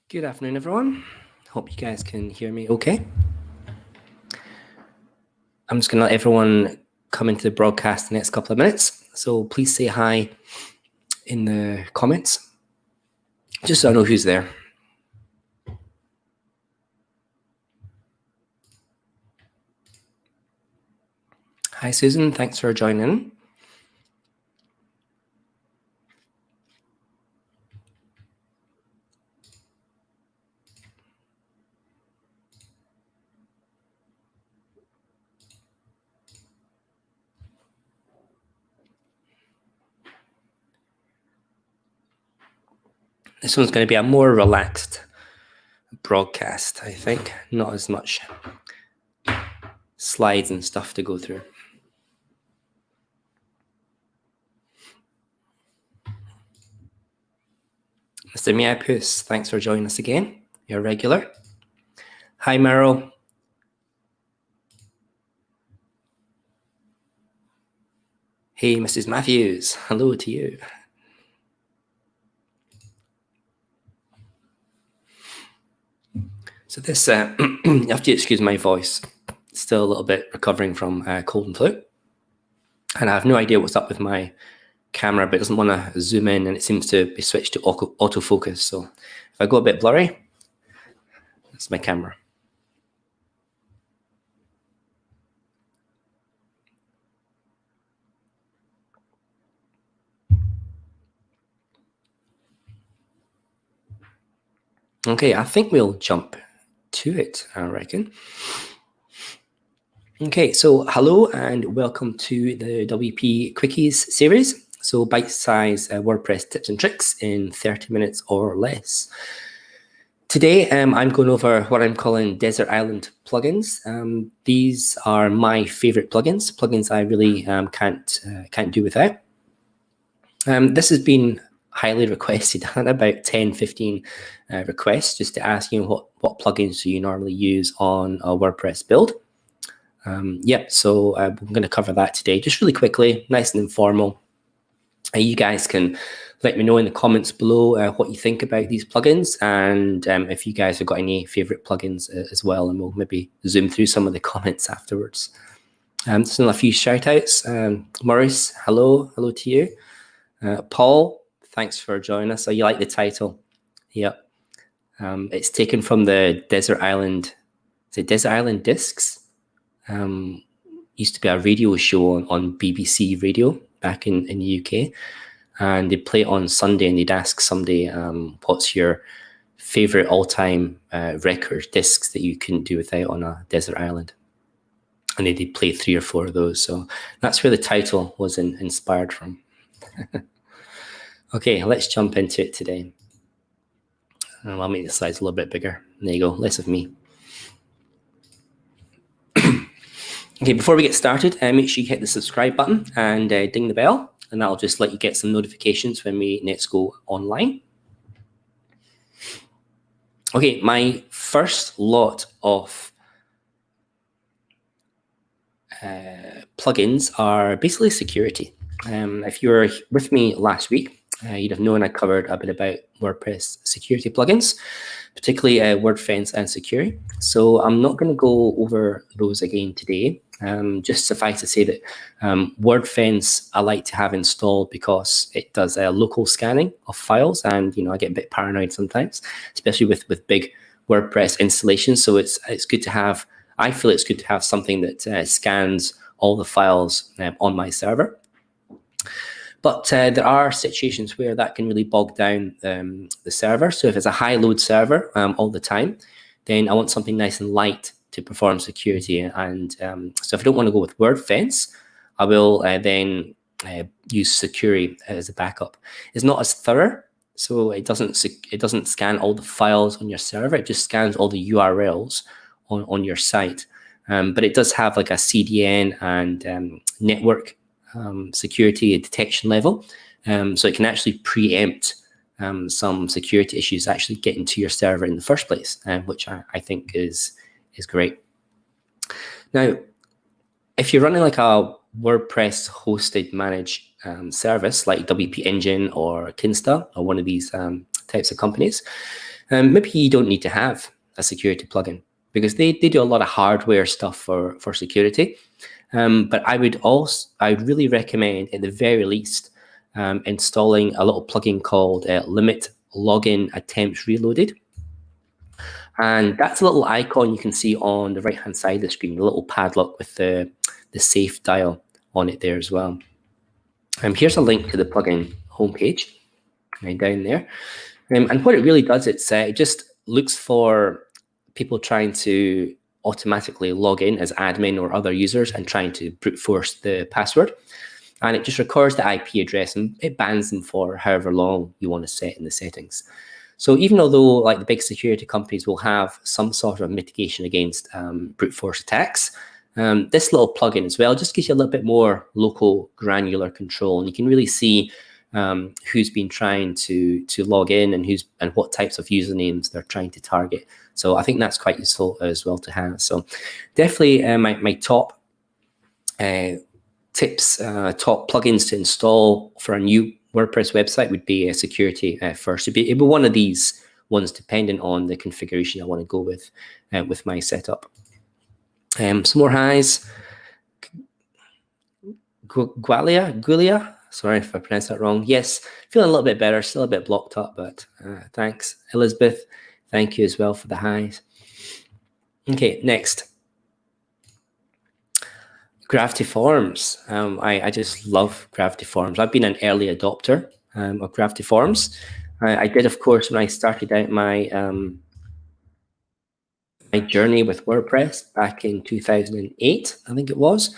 Good afternoon, everyone. Hope you guys can hear me okay. I'm just going to let everyone come into the broadcast the next couple of minutes. So please say hi in the comments, just so I know who's there. Hi, Susan. Thanks for joining. This one's going to be a more relaxed broadcast, I think. Not as much slides and stuff to go through. Mr. Miapus, thanks for joining us again. You're a regular. Hi, Meryl. Hey, Mrs. Matthews. Hello to you. So this, you have to excuse my voice. Still a little bit recovering from cold and flu. And I have no idea what's up with my camera, but it doesn't want to zoom in, and it seems to be switched to autofocus. So if I go a bit blurry, that's my camera. Okay, I think we'll jump to it, I reckon. Okay, so hello and welcome to the WP Quickies series. So bite-sized WordPress tips and tricks in 30 minutes or less. Today, I'm going over what I'm calling Desert Island plugins. These are my favorite plugins I really can't do without. This has been highly requested. I had about 10, 15 requests just to ask, what plugins do you normally use on a WordPress build? So I'm going to cover that today, just really quickly, nice and informal. You guys can let me know in the comments below what you think about these plugins, and if you guys have got any favorite plugins as well, and we'll maybe zoom through some of the comments afterwards. Just a few shout outs. Maurice, hello to you. Paul, thanks for joining us. So you like the title? Yep. It's taken from the Desert Island. Is it Desert Island Discs? Used to be a radio show on BBC Radio back in the UK, and they'd play it on Sunday, and they'd ask somebody, what's your favorite all-time record discs that you couldn't do without on a desert island? And they'd play 3 or 4 of those. So that's where the title was inspired from. Okay, let's jump into it today. I'll make the slides a little bit bigger. There you go, less of me. Okay, before we get started, make sure you hit the subscribe button and ding the bell, and that'll just let you get some notifications when we next go online. Okay, my first lot of plugins are basically security. If you were with me last week, you'd have known I covered a bit about WordPress security plugins, particularly WordFence and Security. So I'm not going to go over those again today. Just suffice to say that WordFence I like to have installed because it does local scanning of files, and I get a bit paranoid sometimes, especially with big WordPress installations. So it's good to have. I feel it's good to have something that scans all the files on my server. But there are situations where that can really bog down the server. So if it's a high load server all the time, then I want something nice and light to perform security. And so if I don't want to go with WordFence, I will then use Security as a backup. It's not as thorough, so it doesn't scan all the files on your server. It just scans all the URLs on your site. But it does have like a CDN and network security detection level, so it can actually preempt some security issues actually getting to your server in the first place, which I think is great. Now, if you're running like a WordPress hosted managed service like WP Engine or Kinsta or one of these types of companies, Maybe you don't need to have a security plugin because they do a lot of hardware stuff for security. But I'd really recommend, at the very least, installing a little plugin called Limit Login Attempts Reloaded. And that's a little icon you can see on the right-hand side of the screen, the little padlock with the safe dial on it there as well. Here's a link to the plugin homepage down there. And what it really does, it just looks for people trying to automatically log in as admin or other users and trying to brute force the password. And it just records the IP address and it bans them for however long you want to set in the settings. So even although like the big security companies will have some sort of mitigation against brute force attacks, this little plugin as well just gives you a little bit more local granular control, and you can really see who's been trying to log in and what types of usernames they're trying to target. So I think that's quite useful as well to have. So definitely my top tips, top plugins to install for a new WordPress website would be security first. It'd be one of these ones, depending on the configuration I want to go with my setup. Some more highs. Gulia. Sorry if I pronounced that wrong. Yes, feeling a little bit better. Still a bit blocked up, but thanks. Elizabeth, thank you as well for the highs. Okay, next. Gravity Forms. I just love Gravity Forms. I've been an early adopter of Gravity Forms. I did, of course, when I started out my journey with WordPress back in 2008, I think it was.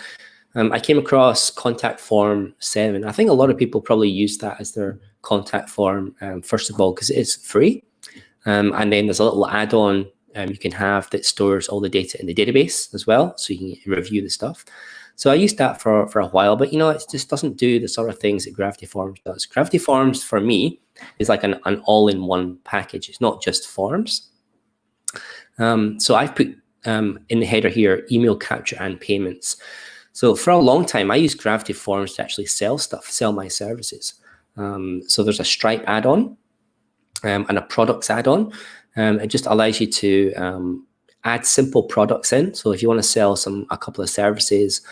I came across Contact Form 7. I think a lot of people probably use that as their contact form, first of all, because it is free. And then there's a little add-on you can have that stores all the data in the database as well, so you can review the stuff. So I used that for a while, but it just doesn't do the sort of things that Gravity Forms does. Gravity Forms, for me, is like an all-in-one package. It's not just forms. So I've put in the header here, email capture and payments. So for a long time, I used Gravity Forms to actually sell stuff, sell my services. So there's a Stripe add-on and a products add-on. It just allows you to add simple products in. So if you want to sell a couple of services,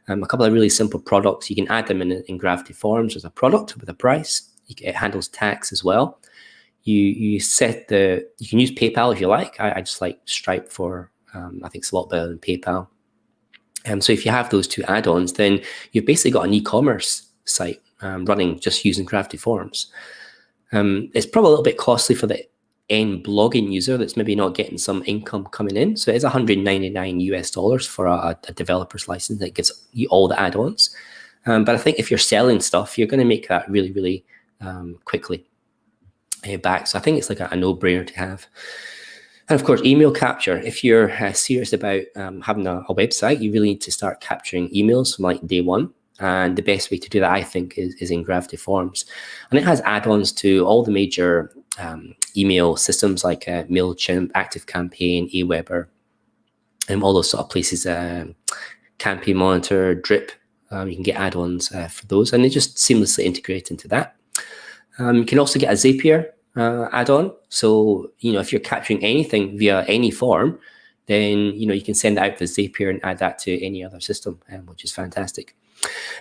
a couple of really simple products, you can add them in Gravity Forms as a product with a price. It handles tax as well. You can use PayPal if you like. I just like Stripe for, I think it's a lot better than PayPal. So if you have those two add-ons, then you've basically got an e-commerce site running just using Gravity Forms. It's probably a little bit costly for the end blogging user that's maybe not getting some income coming in. So it is $199 US for a developer's license that gets you all the add-ons. But I think if you're selling stuff, you're going to make that really, really quickly back. So I think it's like a no-brainer to have. And of course, email capture. If you're serious about having a website, you really need to start capturing emails from like day one. And the best way to do that, I think, is in Gravity Forms. And it has add-ons to all the major email systems like MailChimp, ActiveCampaign, Aweber, and all those sort of places, Campaign Monitor, Drip. You can get add-ons for those, and they just seamlessly integrate into that. You can also get a Zapier add-on. So, if you're capturing anything via any form, then, you can send it out to Zapier and add that to any other system, which is fantastic.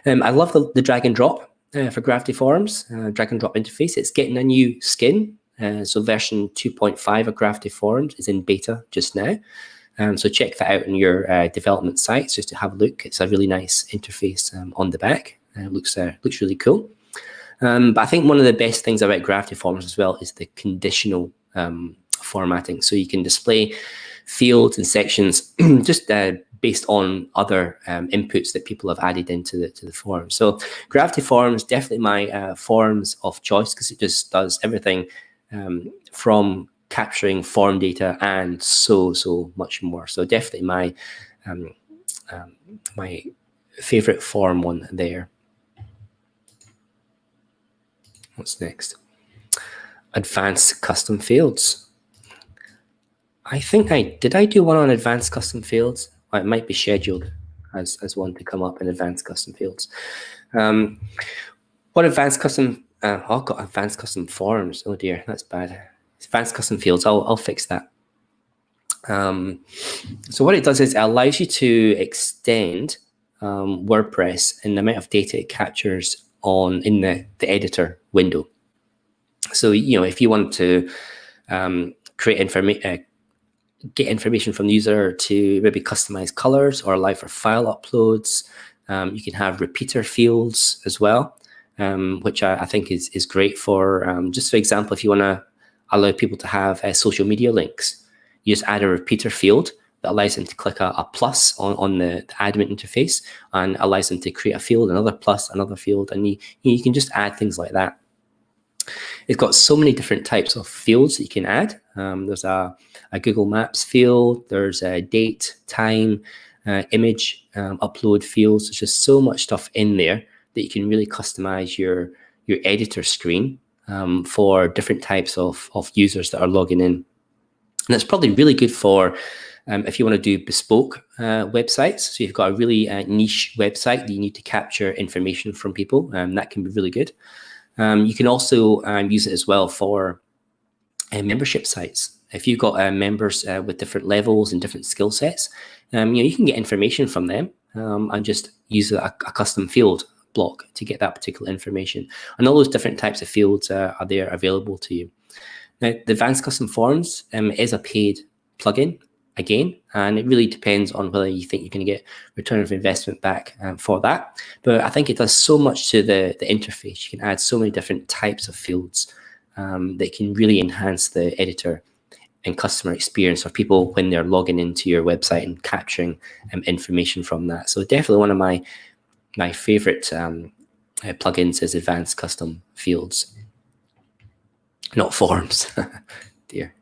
I love the drag and drop for Gravity Forms, drag and drop interface. It's getting a new skin. So version 2.5 of Gravity Forms is in beta just now. So check that out on your development sites just to have a look. It's a really nice interface on the back. It looks really cool. But I think one of the best things about Gravity Forms as well is the conditional formatting. So you can display fields and sections just based on other inputs that people have added into the form. So Gravity Forms, definitely my forms of choice, because it just does everything from capturing form data and so much more. So definitely my my favorite form one there. What's next? Advanced custom fields. I think did I do one on advanced custom fields? It might be scheduled as one to come up in advanced custom fields. What advanced custom? I've got advanced custom forms. Oh dear, that's bad. Advanced custom fields. I'll fix that. So what it does is it allows you to extend WordPress in the amount of data it captures in the editor window. So, if you want to create information, get information from the user to maybe customize colors or allow for file uploads, you can have repeater fields as well, which I think is great for, just for example, if you want to allow people to have social media links, you just add a repeater field that allows them to click a plus on the admin interface and allows them to create a field, another plus, another field, and you can just add things like that. It's got so many different types of fields that you can add. There's a Google Maps field, there's a date, time, image upload fields. There's just so much stuff in there that you can really customize your editor screen for different types of users that are logging in. And it's probably really good for if you want to do bespoke websites. So you've got a really niche website that you need to capture information from people, that can be really good. You can also use it as well for membership sites. If you've got members with different levels and different skill sets, you can get information from them and just use a custom field block to get that particular information. And all those different types of fields are there available to you. Now, the Advanced Custom Forms is a paid plugin again, and it really depends on whether you think you're going to get return of investment back for that. But I think it does so much to the interface. You can add so many different types of fields that can really enhance the editor and customer experience for people when they're logging into your website and capturing information from that. So definitely one of my favorite plugins is Advanced Custom Fields, not forms. Dear.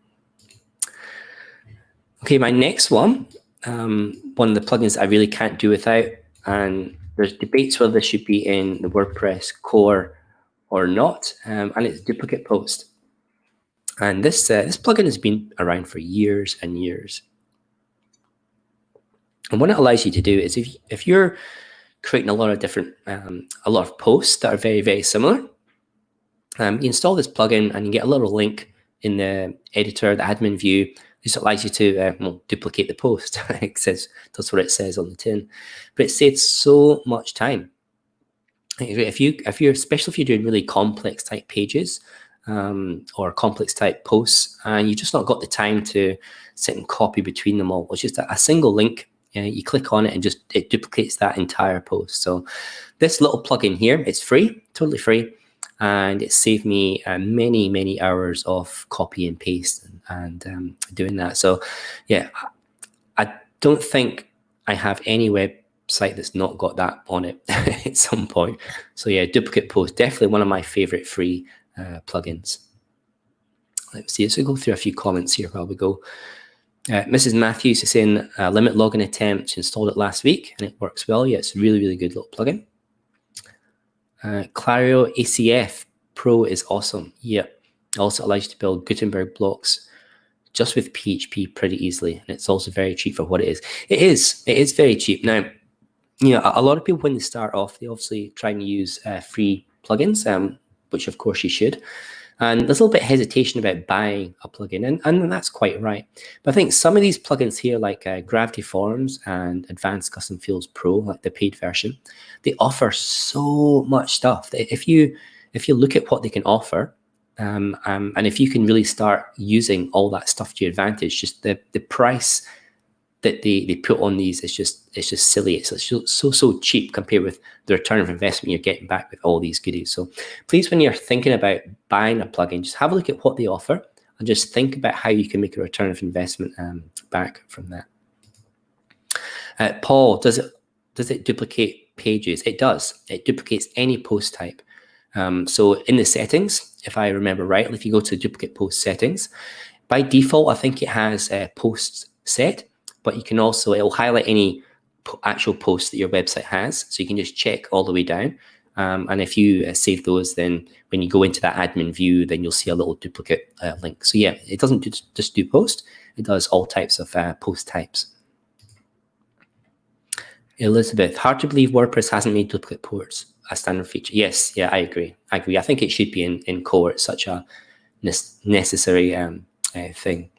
Okay, my next one of the plugins I really can't do without, and there's debates whether this should be in the WordPress core or not, and it's Duplicate Post. And this plugin has been around for years and years. And what it allows you to do is if you're creating a lot of posts that are very, very similar, you install this plugin and you get a little link in the editor, the admin view. This allows you to duplicate the post. That's what it says on the tin. But it saves so much time. Especially if you're doing really complex type pages or complex type posts, and you just not got the time to sit and copy between them all, it's just a single link. You click on it and it duplicates that entire post. So this little plugin here, it's free, totally free. And it saved me many, many hours of copy and paste and doing that. So yeah, I don't think I have any website that's not got that on it at some point. So yeah, Duplicate Post, definitely one of my favorite free plugins. Let's see, so we'll go through a few comments here while we go. Mrs. Matthews is saying limit login attempts, installed it last week and it works well. Yeah, it's a really, really good little plugin. Clario ACF Pro is awesome. Yeah, it also allows you to build Gutenberg blocks just with PHP pretty easily, and it's also very cheap for what it is. It is very cheap. Now, a lot of people when they start off, they obviously try and use free plugins, which of course you should. And there's a little bit of hesitation about buying a plugin, and that's quite right. But I think some of these plugins here, like Gravity Forms and Advanced Custom Fields Pro, like the paid version, they offer so much stuff. If you look at what they can offer, and if you can really start using all that stuff to your advantage, just the price that they put on these is just silly. It's so cheap compared with the return of investment you're getting back with all these goodies. So please, when you're thinking about buying a plugin, just have a look at what they offer and just think about how you can make a return of investment back from that. Paul, does it duplicate pages? It does. It duplicates any post type. So in the settings, if I remember right, if you go to duplicate post settings, by default, I think it has posts set. But you can also, it'll highlight any actual posts that your website has. So you can just check all the way down. And if you save those, then when you go into that admin view, then you'll see a little duplicate link. So yeah, it doesn't just do post. It does all types of post types. Elizabeth, hard to believe WordPress hasn't made duplicate ports a standard feature. Yes, yeah, I agree. I think it should be in core. It's such a necessary thing.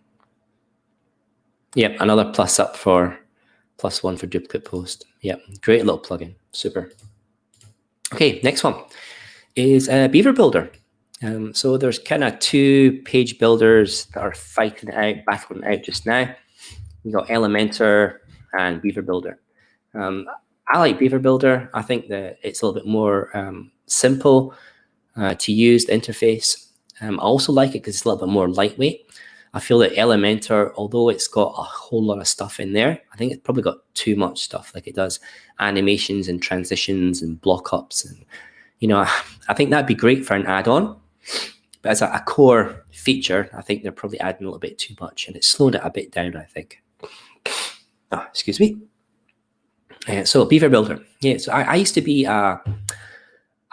Yep, another +1 for duplicate post. Yep, great little plugin, super. Okay, next one is Beaver Builder. So there's kind of two page builders that are fighting it out, battling it out just now. You got Elementor and Beaver Builder. I like Beaver Builder. I think that it's a little bit more simple to use, the interface. I also like it because it's a little bit more lightweight. I feel that Elementor, although it's got a whole lot of stuff in there, I think it's probably got too much stuff. Like it does animations and transitions and block-ups. And, you know, I think that'd be great for an add-on. But as a core feature, I think they're probably adding a little bit too much. And it's slowed it a bit down, I think. Oh, excuse me. So Beaver Builder. Yeah, so I used to be a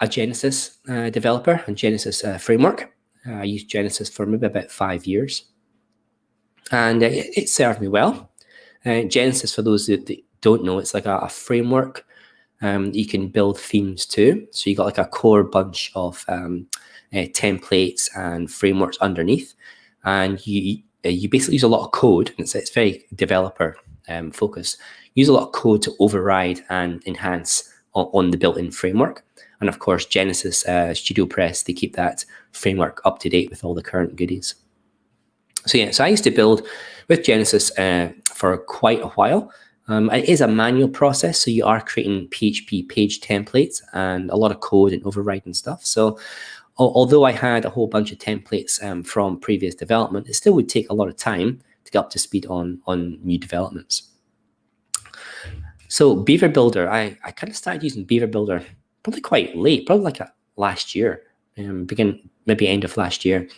Genesis developer and Genesis framework. I used Genesis for maybe about 5 years. And it served me well. Genesis, for those that don't know, it's like a framework. You can build themes too. So you got like a core bunch of templates and frameworks underneath. And you basically use a lot of code. And it's very developer focused. Use a lot of code to override and enhance on the built-in framework. And of course, Genesis Studio Press, they keep that framework up to date with all the current goodies. So yeah, so I used to build with Genesis for quite a while. It is a manual process, so you are creating PHP page templates and a lot of code and overriding stuff. So although I had a whole bunch of templates from previous development, it still would take a lot of time to get up to speed on new developments. So Beaver Builder, I kind of started using Beaver Builder probably quite late, probably like last year, maybe end of last year.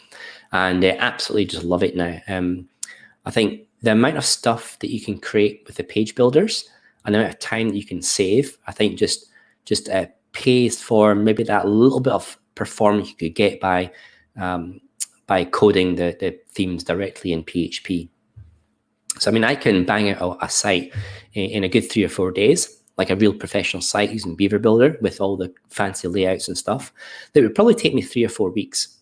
And absolutely just love it now. I think the amount of stuff that you can create with the page builders and the amount of time that you can save, I think just pays for maybe that little bit of performance you could get by coding the themes directly in PHP. So, I mean, I can bang out a site in a good 3 or 4 days, like a real professional site using Beaver Builder with all the fancy layouts and stuff. That would probably take me 3 or 4 weeks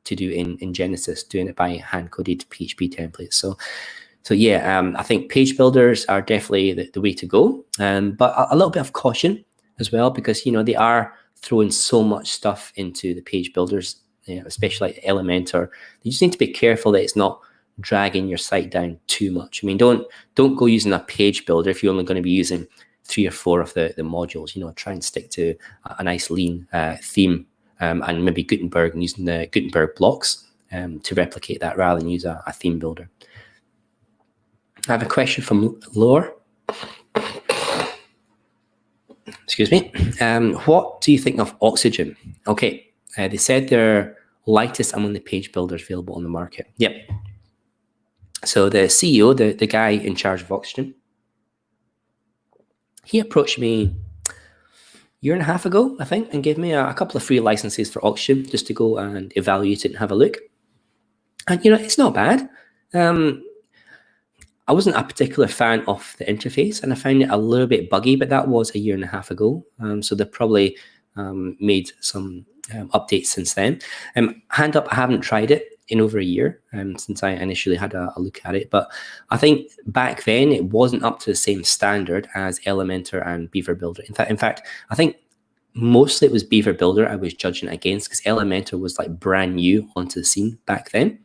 to do in Genesis, doing it by hand-coded PHP templates. So yeah, I think page builders are definitely the way to go, but a little bit of caution as well, because, you know, they are throwing so much stuff into the page builders, you know, especially like Elementor. You just need to be careful that it's not dragging your site down too much. I mean, don't go using a page builder if you're only going to be using 3 or 4 of the modules. You know, try and stick to a nice lean theme. And maybe Gutenberg, and using the Gutenberg blocks to replicate that rather than use a theme builder. I have a question from Laura. Excuse me. What do you think of Oxygen? Okay, they said they're lightest among the page builders available on the market. Yep. So the CEO, the guy in charge of Oxygen, he approached me year and a half ago, I think, and gave me a couple of free licenses for Oxygen just to go and evaluate it and have a look. And, you know, it's not bad. I wasn't a particular fan of the interface, and I found it a little bit buggy, but that was a year and a half ago. So they've probably made some updates since then. Hand up, I haven't tried it in over a year since I initially had a look at it. But I think back then it wasn't up to the same standard as Elementor and Beaver Builder. In fact, I think mostly it was Beaver Builder I was judging against, because Elementor was like brand new onto the scene back then.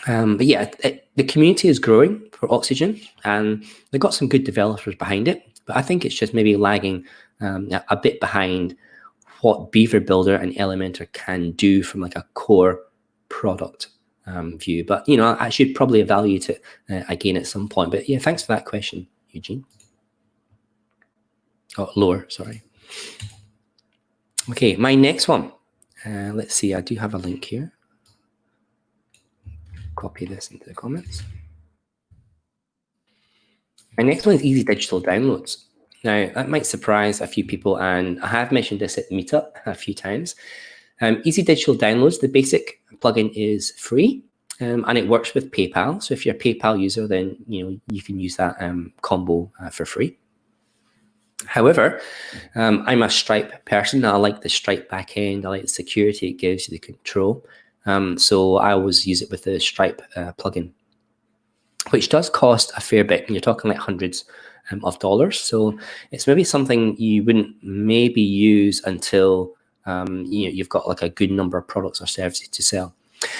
But yeah, the community is growing for Oxygen, and they've got some good developers behind it. But I think it's just maybe lagging a bit behind what Beaver Builder and Elementor can do from like a core product view. But, you know, I should probably evaluate it again at some point. But yeah, thanks for that question, Eugene. Oh, Laura, sorry. Okay, my next one. Let's see, I do have a link here. Copy this into the comments. My next one is Easy Digital Downloads. Now, that might surprise a few people, and I have mentioned this at Meetup a few times. Easy Digital Downloads, the basic plugin is free, and it works with PayPal. So if you're a PayPal user, then you can use that combo for free. However, I'm a Stripe person. I like the Stripe backend. I like the security it gives you, the control. So I always use it with the Stripe plugin, which does cost a fair bit. You're talking like hundreds of dollars. So it's maybe something you wouldn't maybe use until you've got like a good number of products or services to sell.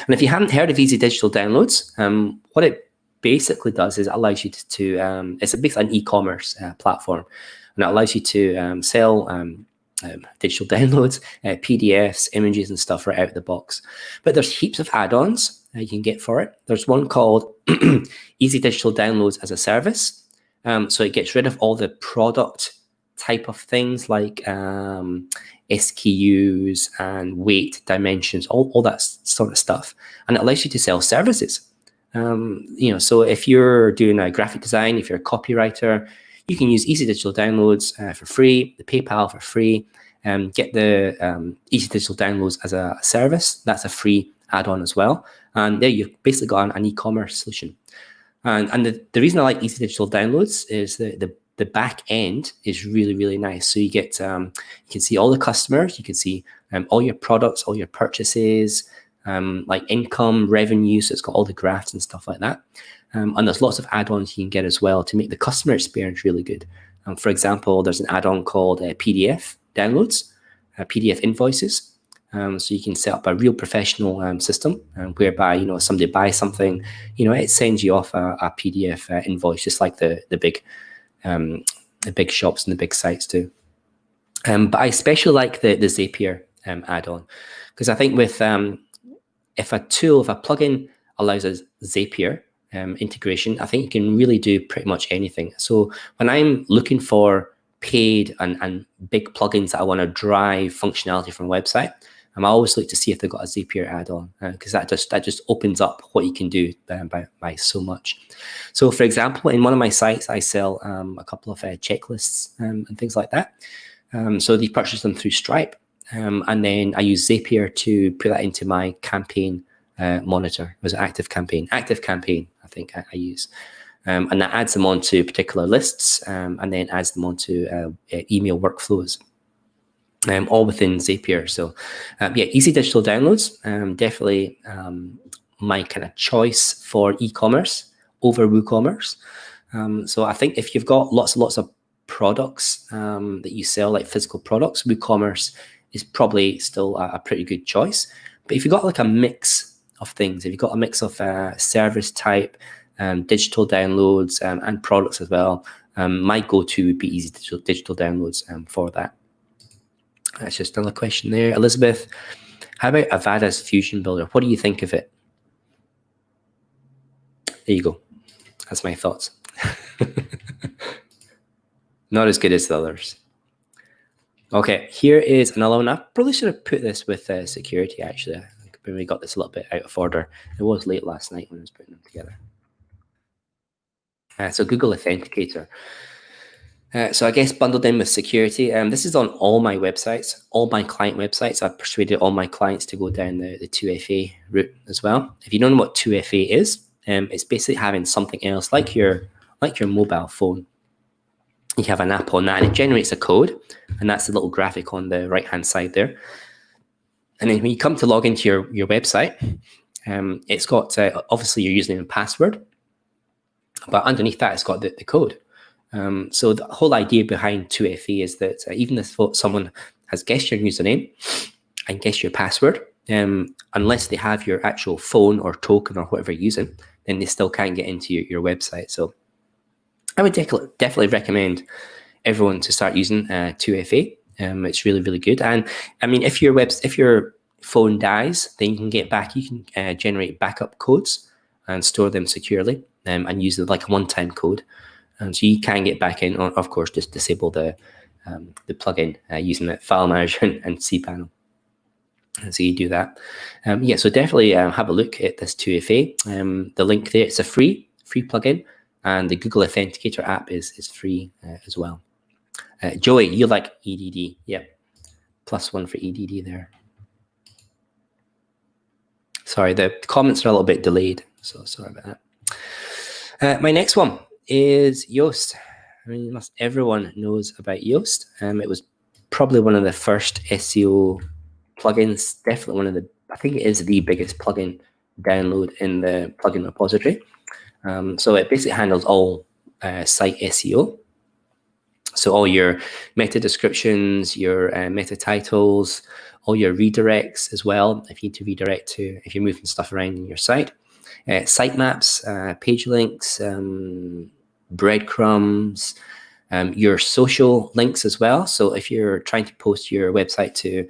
And if you haven't heard of Easy Digital Downloads, what it basically does is it allows you to it's basically an e-commerce platform, and it allows you to sell digital downloads, PDFs, images, and stuff right out of the box. But there's heaps of add-ons you can get for it. There's one called Easy Digital Downloads as a Service. So it gets rid of all the product type of things like SKUs and weight, dimensions, all that sort of stuff. And it allows you to sell services. So if you're doing a graphic design, if you're a copywriter, you can use Easy Digital Downloads for free, the PayPal for free, get the Easy Digital Downloads as a service. That's a free add-on as well. And there you've basically got an e-commerce solution. And the reason I like Easy Digital Downloads is the back end is really, really nice. So you get you can see all the customers, you can see all your products, all your purchases, like income, revenue. So it's got all the graphs and stuff like that. And there's lots of add-ons you can get as well to make the customer experience really good. For example, there's an add-on called PDF downloads, PDF invoices. So you can set up a real professional system whereby, somebody buys something, it sends you off a PDF invoice, just like the big shops and the big sites do. But I especially like the Zapier add-on, because I think with if a plugin allows us Zapier integration, I think you can really do pretty much anything. So when I'm looking for paid and big plugins that I want to drive functionality from a website, I always look to see if they've got a Zapier add-on, because that just opens up what you can do by so much. So, for example, in one of my sites, I sell a couple of checklists and things like that. So they purchase them through Stripe, and then I use Zapier to put that into my campaign monitor. It was Active Campaign, I think I use. And that adds them onto particular lists, and then adds them onto email workflows. All within Zapier. So Easy Digital Downloads, definitely my kind of choice for e-commerce over WooCommerce. So I think if you've got lots and lots of products that you sell, like physical products, WooCommerce is probably still a pretty good choice. But if you've got like a mix of things, if you've got a mix of service type, digital downloads, and products as well, my go-to would be Easy Digital Downloads for that. That's just another question there. Elizabeth, how about Avada's Fusion Builder? What do you think of it? There you go. That's my thoughts. Not as good as the others. Okay, here is another one. I probably should have put this with security, actually. I maybe got this a little bit out of order. It was late last night when I was putting them together. So Google Authenticator. So I guess bundled in with security. This is on all my websites, all my client websites. I've persuaded all my clients to go down the 2FA route as well. If you don't know what 2FA is, it's basically having something else like your mobile phone. You have an app on that, and it generates a code, and that's the little graphic on the right-hand side there. And then when you come to log into your website, it's got obviously your username and password, but underneath that, it's got the code. So the whole idea behind 2FA is that even if someone has guessed your username and guessed your password, unless they have your actual phone or token or whatever you're using, then they still can't get into your website. So I would definitely recommend everyone to start using 2FA. It's really, really good. And I mean, if your phone dies, then you can get back. You can generate backup codes and store them securely, and use it like a one-time code. So you can get back in, or of course, just disable the plugin using the file manager and cPanel. And so you do that. So definitely have a look at this 2FA. The link there, it's a free plugin, and the Google Authenticator app is free as well. Joey, you like EDD? Yep, +1 for EDD there. Sorry, the comments are a little bit delayed, so sorry about that. My next one is Yoast. I mean, almost everyone knows about Yoast. It was probably one of the first SEO plugins, definitely one of the, I think it is the biggest plugin download in the plugin repository. So it basically handles all site SEO. So all your meta descriptions, your meta titles, all your redirects as well, if you need to redirect to, if you're moving stuff around in your site, sitemaps, page links, breadcrumbs, your social links as well. So if you're trying to post your website to,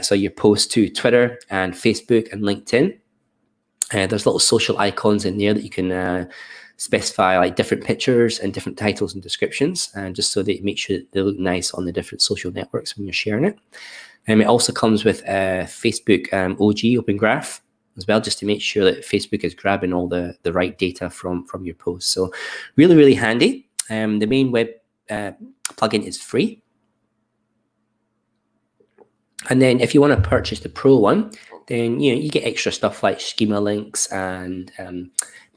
so your post to Twitter and Facebook and LinkedIn, there's little social icons in there that you can specify like different pictures and different titles and descriptions, and just so that it makes sure that they look nice on the different social networks when you're sharing it. It also comes with Facebook OG Open Graph as well, just to make sure that Facebook is grabbing all the right data from your posts. So really, really handy. The main web plugin is free. And then if you want to purchase the Pro one, then you get extra stuff like schema links and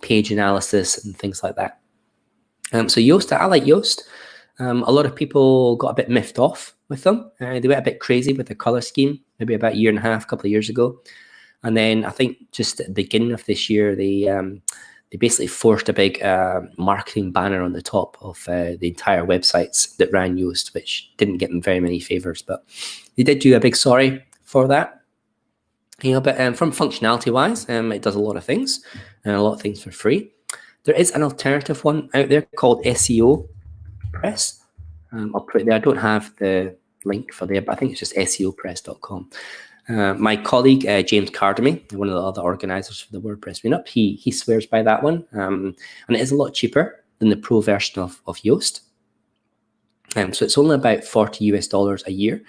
page analysis and things like that. So Yoast, I like Yoast. A lot of people got a bit miffed off with them. They went a bit crazy with the color scheme, maybe about a year and a half, a couple of years ago. And then I think just at the beginning of this year, they basically forced a big marketing banner on the top of the entire websites that ran Yoast, which didn't get them very many favors, but they did do a big sorry for that. But from functionality wise, it does a lot of things, and a lot of things for free. There is an alternative one out there called SEO Press. I'll put it there. I don't have the link for there, but I think it's just seopress.com. My colleague, James Cardamy, one of the other organizers for the WordPress meetup, he swears by that one. And it is a lot cheaper than the Pro version of Yoast. So it's only about $40 a year,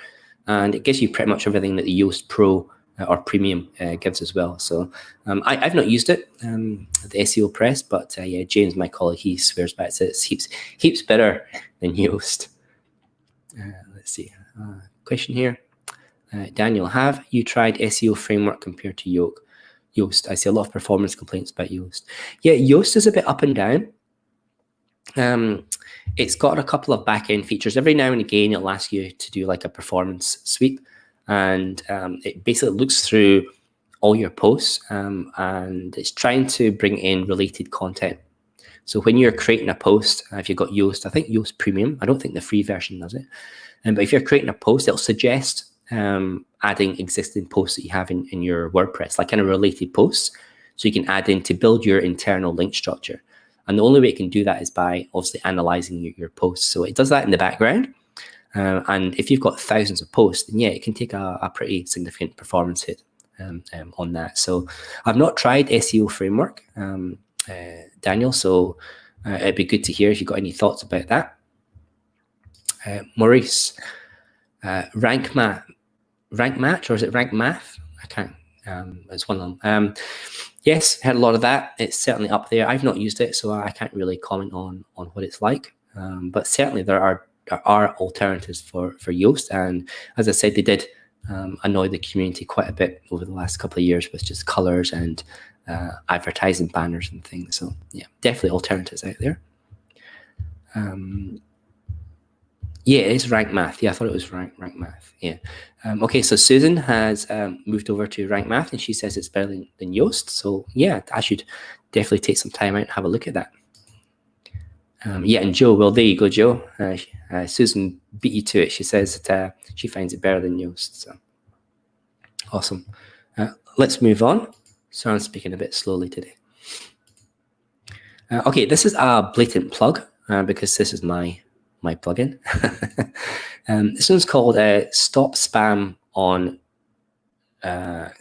and it gives you pretty much everything that the Yoast Pro or Premium gives as well. So I've not used it, the SEO Press, but yeah, James, my colleague, he swears by it. So it's heaps better than Yoast. Let's see, question here. Daniel, have you tried SEO Framework compared to Yoast? I see a lot of performance complaints about Yoast. Yeah, Yoast is a bit up and down. It's got a couple of back-end features. Every now and again, it'll ask you to do like a performance sweep, and it basically looks through all your posts, and it's trying to bring in related content. So when you're creating a post, if you've got Yoast, I think Yoast Premium, I don't think the free version does it, but if you're creating a post, it'll suggest adding existing posts that you have in your WordPress, like kind of related posts, so you can add in to build your internal link structure. And the only way it can do that is by obviously analyzing your posts. So it does that in the background. And if you've got thousands of posts, then yeah, it can take a pretty significant performance hit on that. So I've not tried SEO Framework, Daniel, so it'd be good to hear if you've got any thoughts about that. Maurice, rank match, or is it rank math? I can't, it's one of them. Yes, had a lot of that. It's certainly up there. I've not used it, so I can't really comment on what it's like. But certainly there are alternatives for Yoast, and as I said, they did annoy the community quite a bit over the last couple of years with just colors and advertising banners and things. So yeah, definitely alternatives out there. Yeah, it's rank math. Yeah, I thought it was rank math. Yeah. Okay, so Susan has moved over to rank math, and she says it's better than Yoast. So yeah, I should definitely take some time out and have a look at that. Yeah, and Joe, well, there you go, Joe. Susan beat you to it. She says that she finds it better than Yoast. So awesome. Let's move on. So I'm speaking a bit slowly today. Okay, this is a blatant plug because this is my plugin. This one's called Stop Spam on,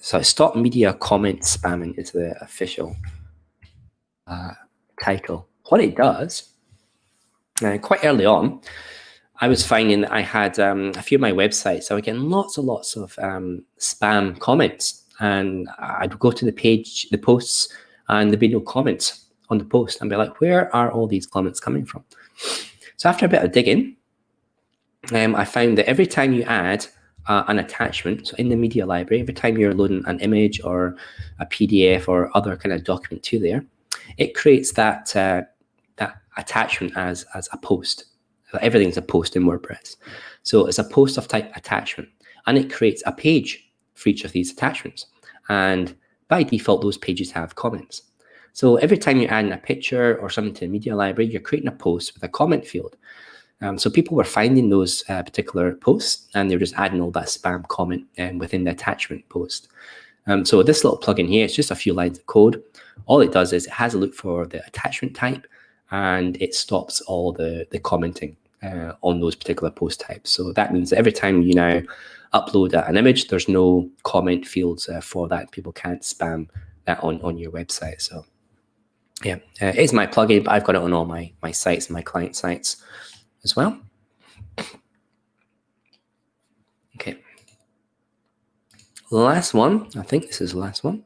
Stop Media Comment Spamming is the official title. What it does, quite early on, I was finding that I had a few of my websites, I was getting lots and lots of spam comments, and I'd go to the posts, and there'd be no comments on the post. I'd be like, where are all these comments coming from? So after a bit of digging, I found that every time you add an attachment, so in the media library, every time you're loading an image or a PDF or other kind of document to there, it creates that attachment as a post. Everything's a post in WordPress. So it's a post of type attachment, and it creates a page for each of these attachments. And by default, those pages have comments. So every time you're adding a picture or something to the media library, you're creating a post with a comment field. So people were finding those particular posts, and they're just adding all that spam comment within the attachment post. So this little plugin here, it's just a few lines of code. All it does is it has a look for the attachment type, and it stops all the commenting on those particular post types. So that means that every time you now upload an image, there's no comment fields for that. People can't spam that on your website. So yeah, it is my plugin, but I've got it on all my sites and my client sites as well. Okay. The last one, I think this is the last one,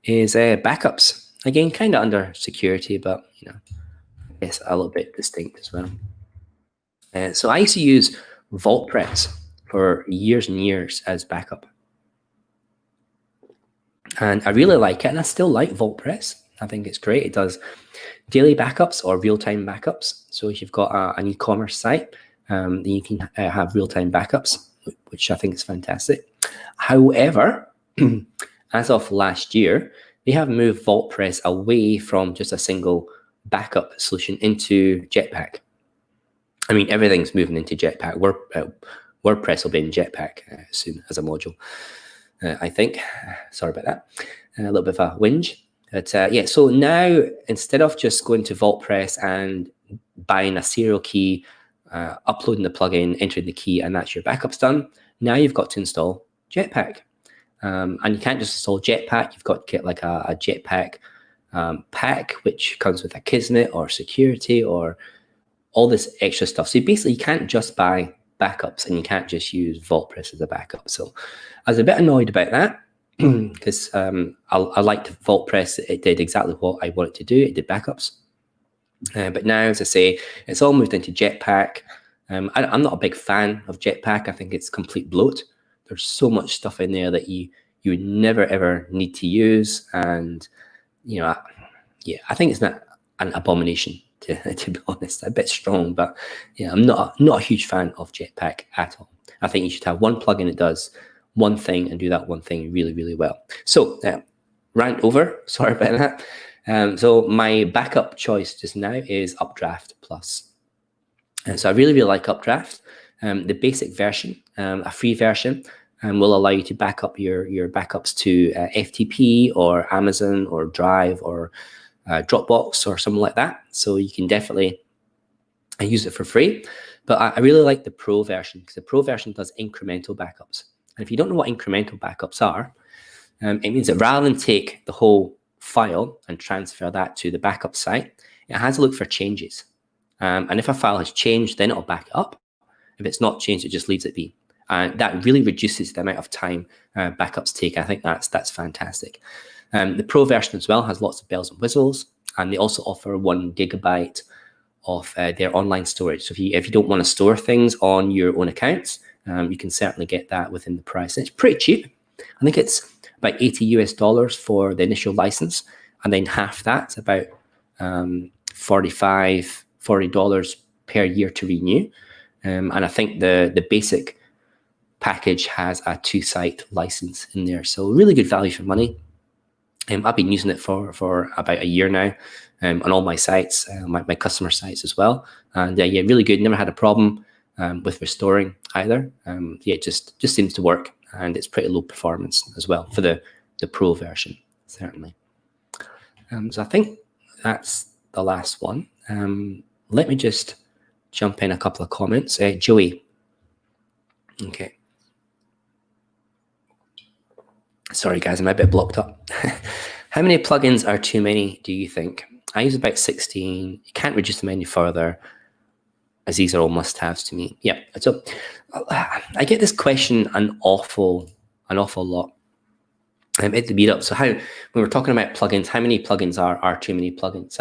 is backups. Again, kind of under security, but I guess a little bit distinct as well. So I used to use WordPress for years and years as backup. And I really like it, and I still like WordPress. I think it's great. It does daily backups or real-time backups. So if you've got an e-commerce site, then you can have real-time backups, which I think is fantastic. However, as of last year, they have moved WordPress away from just a single backup solution into Jetpack. I mean, everything's moving into Jetpack. WordPress will be in Jetpack soon as a module, I think. Sorry about that. A little bit of a whinge. But yeah, so now instead of just going to WordPress and buying a serial key, uploading the plugin, entering the key, and that's your backups done, now you've got to install Jetpack. And you can't just install Jetpack. You've got to get like a Jetpack pack, which comes with a Kismet or security or all this extra stuff. So basically, you can't just buy backups, and you can't just use WordPress as a backup. So I was a bit annoyed about that because I liked WordPress. It did exactly what I wanted to do. It did backups. But now, as I say, it's all moved into Jetpack. I'm not a big fan of Jetpack. I think it's complete bloat. There's so much stuff in there that you would never ever need to use, and yeah, I think it's not an abomination to be honest. A bit strong, but yeah, I'm not a huge fan of Jetpack at all. I think you should have one plugin that does one thing and do that one thing really, really well. So rant over. Sorry about that. So my backup choice just now is Updraft Plus. And so I really, really like Updraft. The basic version, a free version, will allow you to back up your backups to FTP or Amazon or Drive or Dropbox or something like that. So you can definitely use it for free. But I really like the Pro version because the Pro version does incremental backups. And if you don't know what incremental backups are, it means that rather than take the whole file and transfer that to the backup site, it has a look for changes. And if a file has changed, then it'll back it up. If it's not changed, it just leaves it be. And that really reduces the amount of time backups take. I think that's fantastic. The Pro version as well has lots of bells and whistles, and they also offer 1 gigabyte of their online storage. So if you don't want to store things on your own accounts, you can certainly get that within the price. And it's pretty cheap. I think it's about $80 for the initial license, and then half that's about $40 per year to renew. And I think the basic package has a 2-site license in there, so really good value for money. I've been using it for about a year now on all my sites, my customer sites as well. And yeah, really good. Never had a problem with restoring either. Yeah, it just seems to work, and it's pretty low performance as well for the Pro version, certainly. So I think that's the last one. Let me just jump in a couple of comments. Joey. Okay. Sorry, guys, I'm a bit blocked up. How many plugins are too many, do you think? I use about 16. You can't reduce them any further, as these are all must-haves to me. Yeah, so I get this question an awful lot at the meetup. So when we're talking about plugins, how many plugins are too many plugins?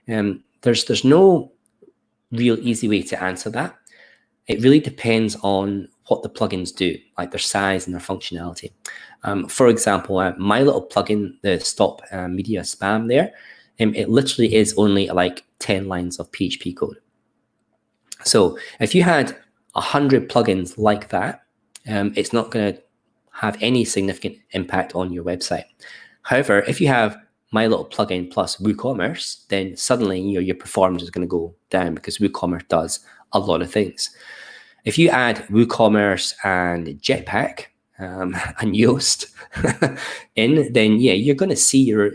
And there's no real easy way to answer that. It really depends on what the plugins do, like their size and their functionality. For example, my little plugin, the Stop Media Spam there, it literally is only like 10 lines of PHP code. So if you had 100 plugins like that, it's not going to have any significant impact on your website. However, if you have my little plugin plus WooCommerce, then suddenly your performance is going to go down because WooCommerce does a lot of things. If you add WooCommerce and Jetpack and Yoast in, then yeah, you're going to see your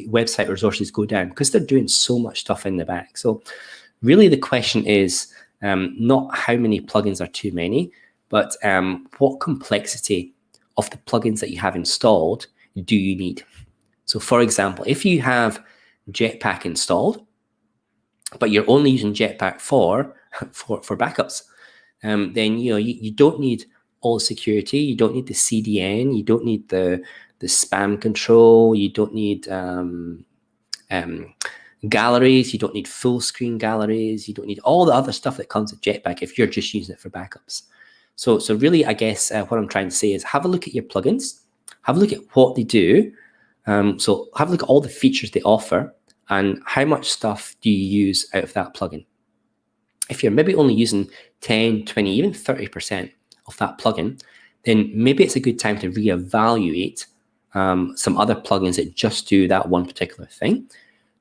website resources go down because they're doing so much stuff in the back. So really the question is not how many plugins are too many, but what complexity of the plugins that you have installed do you need? So for example, if you have Jetpack installed, but you're only using Jetpack for backups, then you don't need all security, you don't need the CDN, you don't need the spam control, you don't need galleries, you don't need full screen galleries, you don't need all the other stuff that comes with Jetpack if you're just using it for backups. So really, I guess what I'm trying to say is have a look at your plugins, have a look at what they do. So have a look at all the features they offer and how much stuff do you use out of that plugin. If you're maybe only using 10, 20, even 30% of that plugin, then maybe it's a good time to reevaluate some other plugins that just do that one particular thing.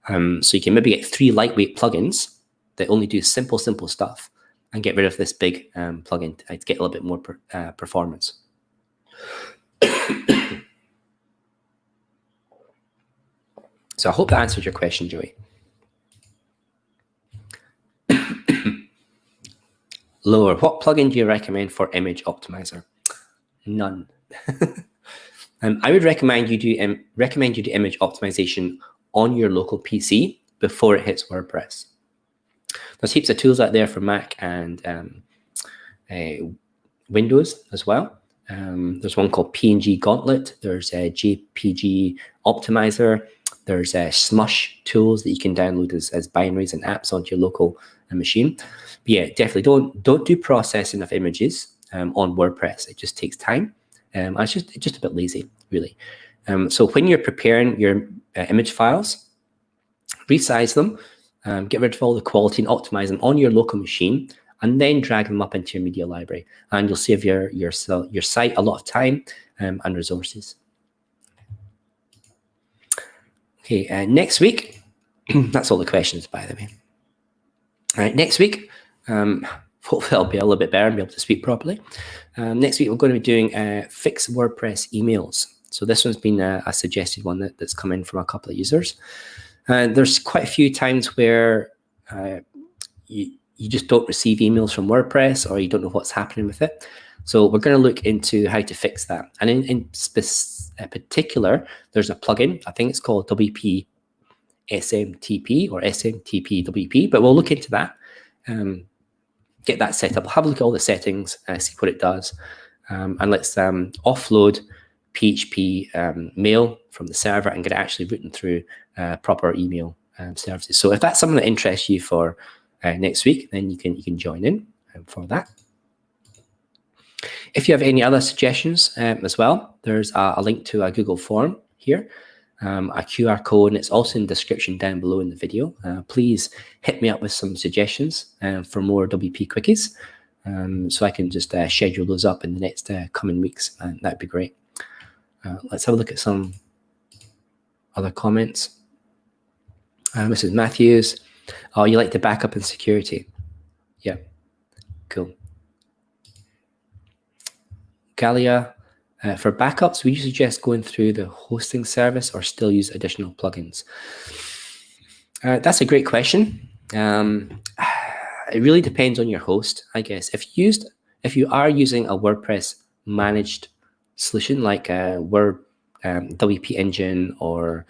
So you can maybe get 3 lightweight plugins that only do simple stuff and get rid of this big plugin to get a little bit more performance. So I hope that answered your question, Joey. Lower, what plugin do you recommend for image optimizer? None. I would recommend you do image optimization on your local PC before it hits WordPress. There's heaps of tools out there for Mac and Windows as well. There's one called PNG Gauntlet. There's a JPG Optimizer. There's Smush tools that you can download as binaries and apps onto your local machine. But yeah, definitely don't do processing of images on WordPress. It just takes time. It's just a bit lazy, really. So when you're preparing your image files, resize them, get rid of all the quality and optimize them on your local machine, and then drag them up into your media library. And you'll save your site a lot of time and resources. Okay, next week, that's all the questions, by the way. All right, next week, hopefully I'll be a little bit better and be able to speak properly. Next week, we're going to be doing fix WordPress emails. So this one's been a suggested one that's come in from a couple of users. There's quite a few times where you just don't receive emails from WordPress or you don't know what's happening with it. So we're going to look into how to fix that. And in particular, there's a plugin. I think it's called WP SMTP or SMTP WP, but we'll look into that. Get that set up. Have a look at all the settings, see what it does. And let's offload PHP mail from the server and get it actually written through proper email services. So if that's something that interests you for next week, then you can join in for that. If you have any other suggestions as well, there's a link to a Google form here, a QR code, and it's also in the description down below in the video. Please hit me up with some suggestions for more WP Quickies, so I can just schedule those up in the next coming weeks, and that'd be great. Let's have a look at some other comments. Mrs. Matthews, oh, you like the backup and security. Yeah, cool. Galia, for backups, would you suggest going through the hosting service or still use additional plugins? That's a great question. It really depends on your host, I guess. If you are using a WordPress managed solution like WP Engine or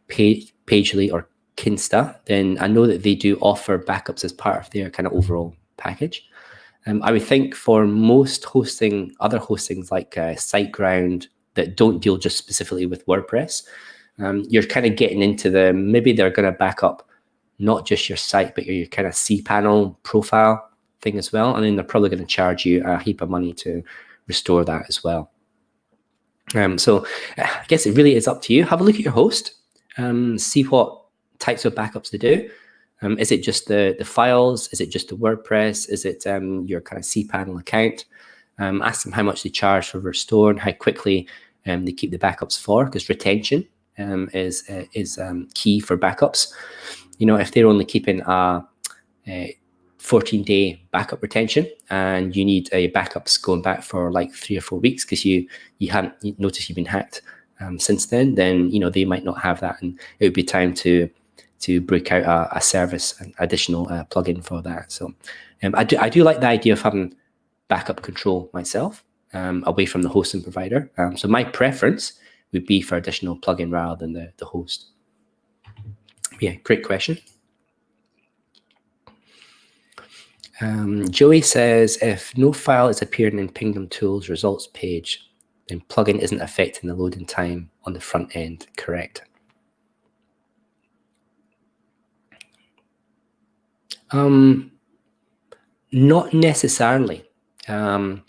Pagely or Kinsta, then I know that they do offer backups as part of their kind of overall package. I would think for most other hostings like SiteGround that don't deal just specifically with WordPress, you're kind of getting into maybe they're going to back up not just your site, but your kind of cPanel profile thing as well. And then they're probably going to charge you a heap of money to restore that as well. So I guess it really is up to you. Have a look at your host, see what types of backups to do. Is it just the files? Is it just the WordPress? Is it your kind of cPanel account? Ask them how much they charge for restore and how quickly they keep the backups for, because retention is key for backups. You know, if they're only keeping a 14-day backup retention and you need a backups going back for like 3 or 4 weeks because you hadn't noticed you've been hacked since then you know, they might not have that, and it would be time to break out a service, an additional plugin for that. So I do like the idea of having backup control myself away from the hosting provider. So my preference would be for additional plugin rather than the host. Yeah, great question. Joey says, if no file is appearing in Pingdom Tools results page, then plugin isn't affecting the loading time on the front end, correct? Not necessarily. I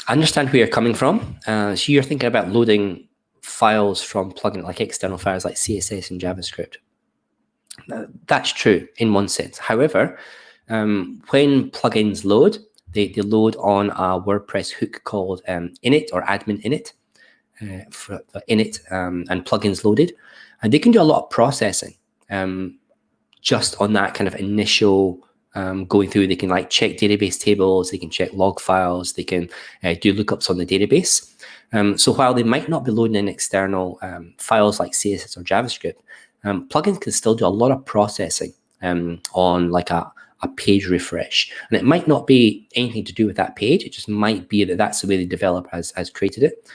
understand where you're coming from. So you're thinking about loading files from plugin, like external files like CSS and JavaScript. That's true in one sense. However, when plugins load, they load on a WordPress hook called init or admin init for init and plugins loaded, and they can do a lot of processing just on that kind of initial going through. They can like check database tables, they can check log files, they can do lookups on the database. So while they might not be loading in external files like CSS or JavaScript, plugins can still do a lot of processing on like a page refresh. And it might not be anything to do with that page. It just might be that that's the way the developer has created it,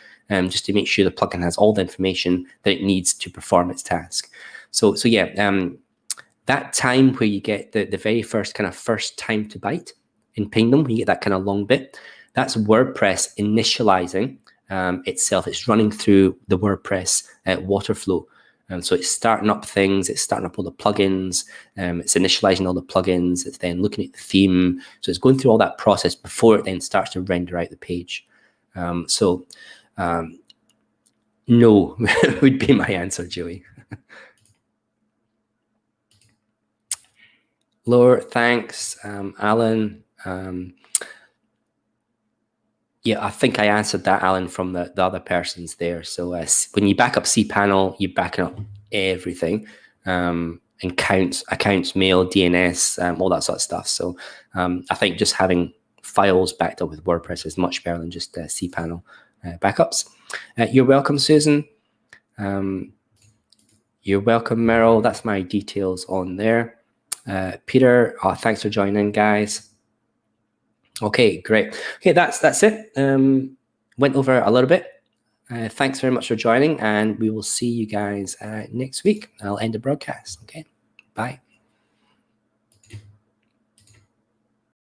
just to make sure the plugin has all the information that it needs to perform its task. So yeah, that time where you get the very first time to byte in Pingdom, when you get that kind of long bit, that's WordPress initializing itself. It's running through the WordPress water flow. So it's starting up things, it's starting up all the plugins, it's initializing all the plugins, it's then looking at the theme. So it's going through all that process before it then starts to render out the page. No would be my answer, Joey. Laura, thanks. Alan. Yeah, I think I answered that, Alan, from the other persons there. So when you back up cPanel, you're backing up everything, accounts, mail, DNS, all that sort of stuff. So I think just having files backed up with WordPress is much better than just cPanel backups. You're welcome, Susan. You're welcome, Meryl. That's my details on there. Peter, thanks for joining, guys. Okay, great. Okay, that's it. Went over a little bit. Thanks very much for joining, and we will see you guys next week. I'll end the broadcast. Okay, bye.